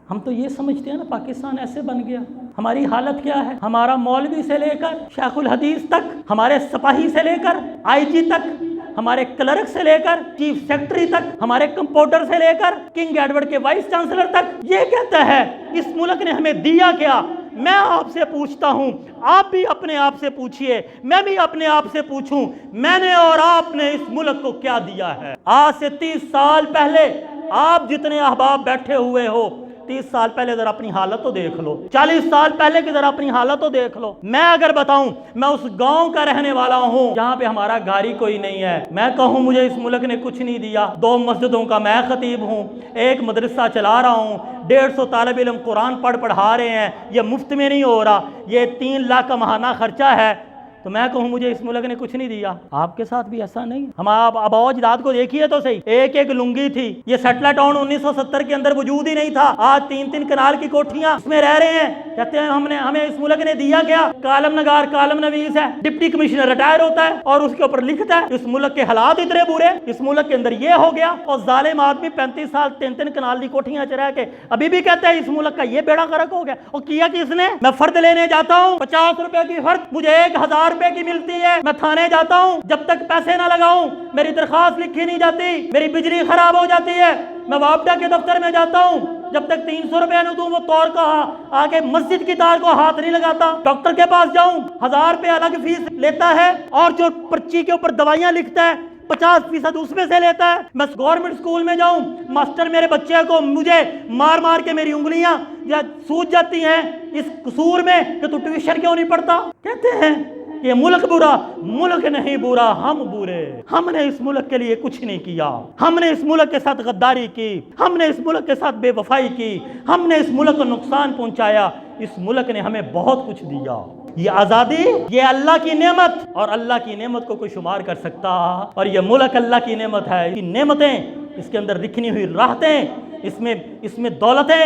ہم تو یہ سمجھتے ہیں نا پاکستان ایسے بن گیا. ہماری حالت کیا ہے؟ ہمارا مولوی سے لے کر شیخ الحدیث تک، ہمارے سپاہی سے لے کر آئی جی تک، ہمارے کلرک سے لے کر چیف سیکرٹری تک، ہمارے کمپاؤنڈر سے لے کر کنگ ایڈورڈ کے وائس چانسلر تک یہ کہتا ہے اس ملک نے ہمیں دیا کیا. میں آپ سے پوچھتا ہوں، آپ بھی اپنے آپ سے پوچھئے، میں بھی اپنے آپ سے پوچھوں، میں نے اور آپ نے اس ملک کو کیا دیا ہے؟ آج سے 30 سال پہلے آپ جتنے احباب بیٹھے ہوئے ہو، 30 سال پہلے ذرا اپنی حالت تو دیکھ لو، 40 سال پہلے کی ذرا اپنی حالت تو دیکھ لو. میں اگر بتاؤں میں اس گاؤں کا رہنے والا ہوں جہاں پہ ہمارا گھر کوئی نہیں ہے، میں کہوں مجھے اس ملک نے کچھ نہیں دیا. 2 مسجدوں کا میں خطیب ہوں، ایک مدرسہ چلا رہا ہوں، 150 طالب علم قرآن پڑھا رہے ہیں، یہ مفت میں نہیں ہو رہا، یہ 3 لاکھ کا ماہانہ خرچہ ہے، تو میں کہوں مجھے اس ملک نے کچھ نہیں دیا. آپ کے ساتھ بھی ایسا نہیں؟ ہم آپ آباء و اجداد کو دیکھیے تو صحیح، ایک لنگی تھی. یہ سیٹلر ٹاؤن 1970 کے اندر وجود ہی نہیں تھا. آج 3 کنال کی کوٹھیاں اس میں رہ رہے ہیں. کہتے ہیں ہمیں اس ملک نے دیا کیا؟ کالم نگار کالم نویس ہے، ڈپٹی کمشنر ریٹائر ہوتا ہے اور اس کے اوپر لکھتا ہے اس ملک کے حالات اتنے برے، اس ملک کے اندر یہ ہو گیا. اور ظالم آدمی 35 سال 3 کنال کی کوٹھیاں چرا کے ابھی بھی کہتا ہے اس ملک کا یہ بیڑا غرق ہو گیا. اور کیا کس نے؟ میں فرد لینے جاتا ہوں 50 روپے کی فرد، مجھے 1000 روپے کی ملتی ہے. میں تھانے جاتا ہوں، جب تک پیسے نہ لگاؤں میری درخواست لکھی نہیں جاتی، میری بجلی خراب ہو جاتی ہے. میں وابڈا کے دفتر میں جاتا ہوں، جب تک 300 روپے نہ دوں وہ تار کا آگے مسجد کی تار کو ہاتھ نہیں لگاتا. ڈاکٹر کے پاس جاؤں 1000 روپے الگ فیس لیتا ہے، اور جو پرچی کے اوپر دوائیاں لکھتا ہے 50% اس میں سے لیتا ہے. میں گورنمنٹ اسکول میں جاؤں، ماسٹر میرے بچے کو مجھے مار مار کے میری انگلیاں یا سوج جاتی ہیں اس قصور میں کہ تو ٹیوشن کیوں نہیں پڑھتا. کہتے ہیں یہ ملک برا، ملک نہیں برا، ہم برے. ہم نے اس ملک کے لیے کچھ نہیں کیا، ہم نے اس ملک کے ساتھ غداری کی، ہم نے اس ملک کے ساتھ بے وفائی کی، ہم نے اس ملک کو نقصان پہنچایا. اس ملک نے ہمیں بہت کچھ دیا. یہ آزادی یہ اللہ کی نعمت، اور اللہ کی نعمت کو کوئی شمار کر سکتا؟ اور یہ ملک اللہ کی نعمت ہے. یہ نعمتیں، اس کے اندر لکھنی ہوئی راحتیں، اس میں دولتیں،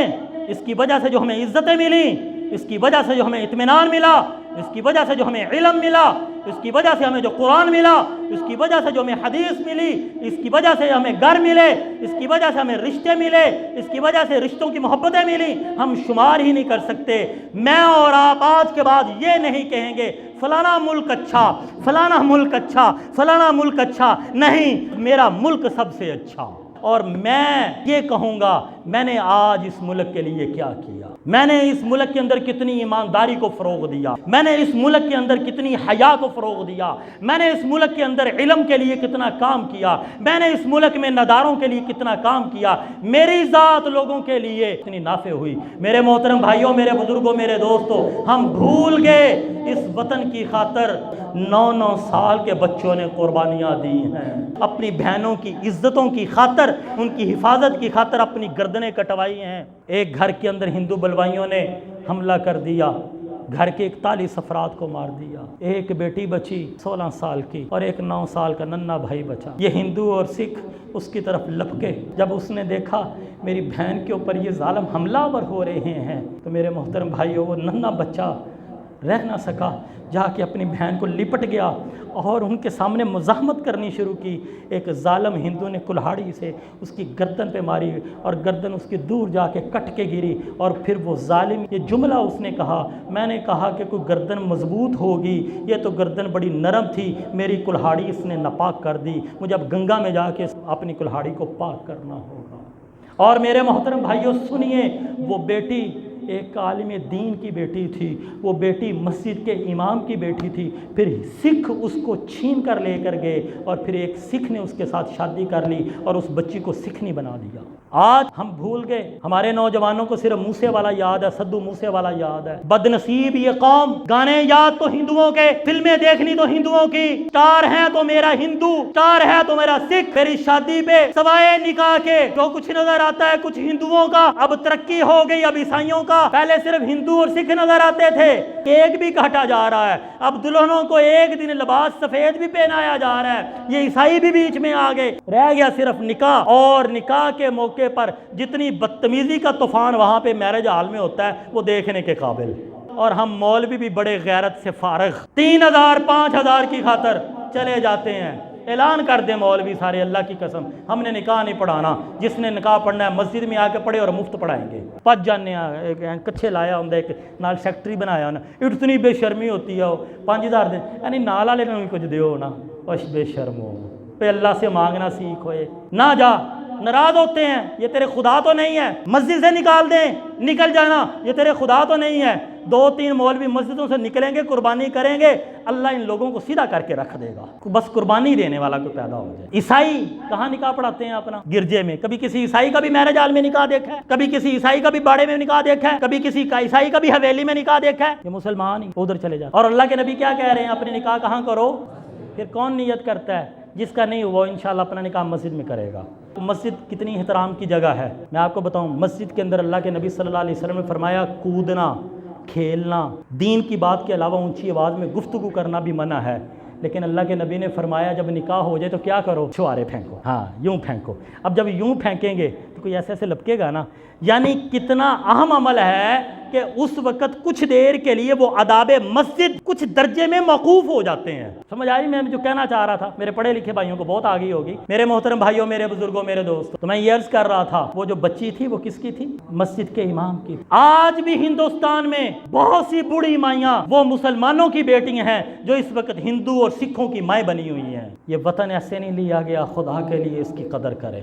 اس کی وجہ سے جو ہمیں عزتیں ملی، اس کی وجہ سے جو ہمیں اطمینان ملا، اس کی وجہ سے جو ہمیں علم ملا، اس کی وجہ سے ہمیں جو قرآن ملا، اس کی وجہ سے جو ہمیں حدیث ملی، اس کی وجہ سے ہمیں گھر ملے، اس کی وجہ سے ہمیں رشتے ملے، اس کی وجہ سے رشتوں کی محبتیں ملی، ہم شمار ہی نہیں کر سکتے. میں اور آپ آج کے بعد یہ نہیں کہیں گے فلانا ملک اچھا، فلانا ملک اچھا، فلانا ملک اچھا. نہیں، میرا ملک سب سے اچھا. اور میں یہ کہوں گا میں نے آج اس ملک کے لیے کیا کیا. میں نے اس ملک کے اندر کتنی ایمانداری کو فروغ دیا، میں نے اس ملک کے اندر کتنی حیا کو فروغ دیا، میں نے اس ملک کے اندر علم کے لیے کتنا کام کیا، میں نے اس ملک میں نداروں کے لیے کتنا کام کیا، میری ذات لوگوں کے لیے اتنی نافع ہوئی. میرے محترم بھائیوں، میرے بزرگوں، میرے دوستوں، ہم بھول گئے اس وطن کی خاطر 9 سال کے بچوں نے قربانیاں دی ہیں. اپنی بہنوں کی عزتوں کی خاطر، ان کی حفاظت کی خاطر اپنی گردنیں کٹوائی ہیں. ایک گھر کے اندر ہندو بلوائیوں نے حملہ کر دیا، گھر کے 41 افراد کو مار دیا. ایک بیٹی بچی 16 سال کی اور ایک 9 سال کا ننھا بھائی بچا. یہ ہندو اور سکھ اس کی طرف لپکے. جب اس نے دیکھا میری بہن کے اوپر یہ ظالم حملہ آور ہو رہے ہیں تو میرے محترم بھائیوں، وہ ننھا بچہ رہ نہ سکا، جا کے اپنی بہن کو لپٹ گیا اور ان کے سامنے مزاحمت کرنی شروع کی. ایک ظالم ہندو نے کلہاڑی سے اس کی گردن پہ ماری اور گردن اس کی دور جا کے کٹ کے گری. اور پھر وہ ظالم یہ جملہ اس نے کہا، میں نے کہا کہ کوئی گردن مضبوط ہوگی، یہ تو گردن بڑی نرم تھی، میری کلہاڑی اس نے ناپاک کر دی، مجھے اب گنگا میں جا کے اپنی کلہاڑی کو پاک کرنا ہوگا. اور میرے محترم بھائیوں سنیے، وہ بیٹی ایک عالم دین کی بیٹی تھی، وہ بیٹی مسجد کے امام کی بیٹی تھی. پھر سکھ اس کو چھین کر لے کر گئے اور پھر ایک سکھ نے اس کے ساتھ شادی کر لی اور اس بچی کو سکھ نہیں بنا دیا. آج ہم بھول گئے، ہمارے نوجوانوں کو صرف موسے والا یاد ہے، سدھو موسے والا یاد ہے. بد نصیب یہ قوم، گانے یاد تو ہندوؤں کے، فلمیں دیکھنی تو ہندوؤں کی، اسٹار ہے تو میرا ہندو، اسٹار ہے تو میرا سکھ. میری شادی پہ سوائے نکاح کے جو کچھ نظر آتا ہے کچھ ہندوؤں کا. اب ترقی ہو گئی، اب عیسائیوں کا. پہلے صرف ہندو اور سکھ نظر آتے تھے، ایک بھی کاٹا جا رہا ہے. اب دلہنوں کو ایک دن لباس سفید بھی پہنایا جا رہا ہے. یہ عیسائی بھی بیچ میں آ گئے، رہ گیا صرف نکاح. اور نکاح کے موقع پر جتنی بدتمیزی کا طوفان وہاں پہ میرج ہال میں ہوتا ہے وہ دیکھنے کے قابل. اور ہم مولوی بھی بڑے غیرت سے فارغ 3000 5000 کی خاطر چلے جاتے ہیں. اعلان کر دیں مولوی سارے، اللہ کی قسم ہم نے نکاح نہیں پڑھانا، جس نے نکاح پڑھنا ہے مسجد میں آ کے پڑھے اور مفت پڑھائیں گے۔ پچ جانے کچھے لایا ہوں ایک نال سیکٹری بنایا ہونا، اتنی بے شرمی ہوتی ہے، 5000 دن یعنی نال والے نے بھی کچھ دیو نا، بس بے شرم ہو پہ اللہ سے مانگنا سیکھ ہوئے نہ جا، ناراض ہوتے ہیں یہ تیرے خدا تو نہیں ہے، مسجد سے نکال دیں، نکل جانا، یہ تیرے خدا تو نہیں ہے۔ 2-3 مولوی مسجدوں سے نکلیں گے، قربانی کریں گے، اللہ ان لوگوں کو سیدھا کر کے رکھ دے گا، بس قربانی دینے والا کوئی پیدا ہو جائے۔ عیسائی کہاں نکاح پڑھاتے ہیں اپنا؟ گرجے میں۔ کبھی کسی عیسائی کا بھی میرج ہال میں نکاح دیکھا ہے؟ کبھی کسی عیسائی کا بھی باڑے میں نکاح دیکھا ہے؟ کبھی کسی عیسائی کا بھی حویلی میں نکاح دیکھا ہے؟ یہ مسلمان ہی ادھر چلے جاتے۔ اور اللہ کے نبی کیا کہہ رہے ہیں؟ اپنے نکاح کہاں کرو؟ پھر کون نیت کرتا ہے؟ جس کا نہیں ہوا انشاءاللہ اپنا نکاح مسجد میں کرے گا۔ مسجد کتنی احترام کی جگہ ہے، میں آپ کو بتاؤں، مسجد کے اندر اللہ کے نبی صلی اللہ علیہ وسلم نے فرمایا کودنا، کھیلنا، دین کی بات کے علاوہ اونچی آواز میں گفتگو کرنا بھی منع ہے، لیکن اللہ کے نبی نے فرمایا جب نکاح ہو جائے تو کیا کرو؟ چھوارے پھینکو، ہاں یوں پھینکو۔ اب جب یوں پھینکیں گے تو کوئی ایسے ایسے لپکے گا نا، یعنی کتنا اہم عمل ہے کہ اس وقت کچھ دیر کے لیے وہ آداب مسجد کچھ درجے میں موقوف ہو جاتے ہیں۔ سمجھ آئی میں جو کہنا چاہ رہا تھا؟ میرے پڑھے لکھے بھائیوں کو بہت آگئی ہوگی، میرے محترم بھائیوں، میرے بزرگوں، میرے دوستوں، تو میں یہ عرض کر رہا تھا وہ جو بچی تھی وہ کس کی تھی؟ مسجد کے امام کی۔ آج بھی ہندوستان میں بہت سی بوڑھی مائیاں وہ مسلمانوں کی بیٹیاں ہیں جو اس وقت ہندو اور سکھوں کی مائیں بنی ہوئی ہیں۔ یہ وطن ایسے نہیں لیا گیا، خدا کے لیے اس کی قدر کریں۔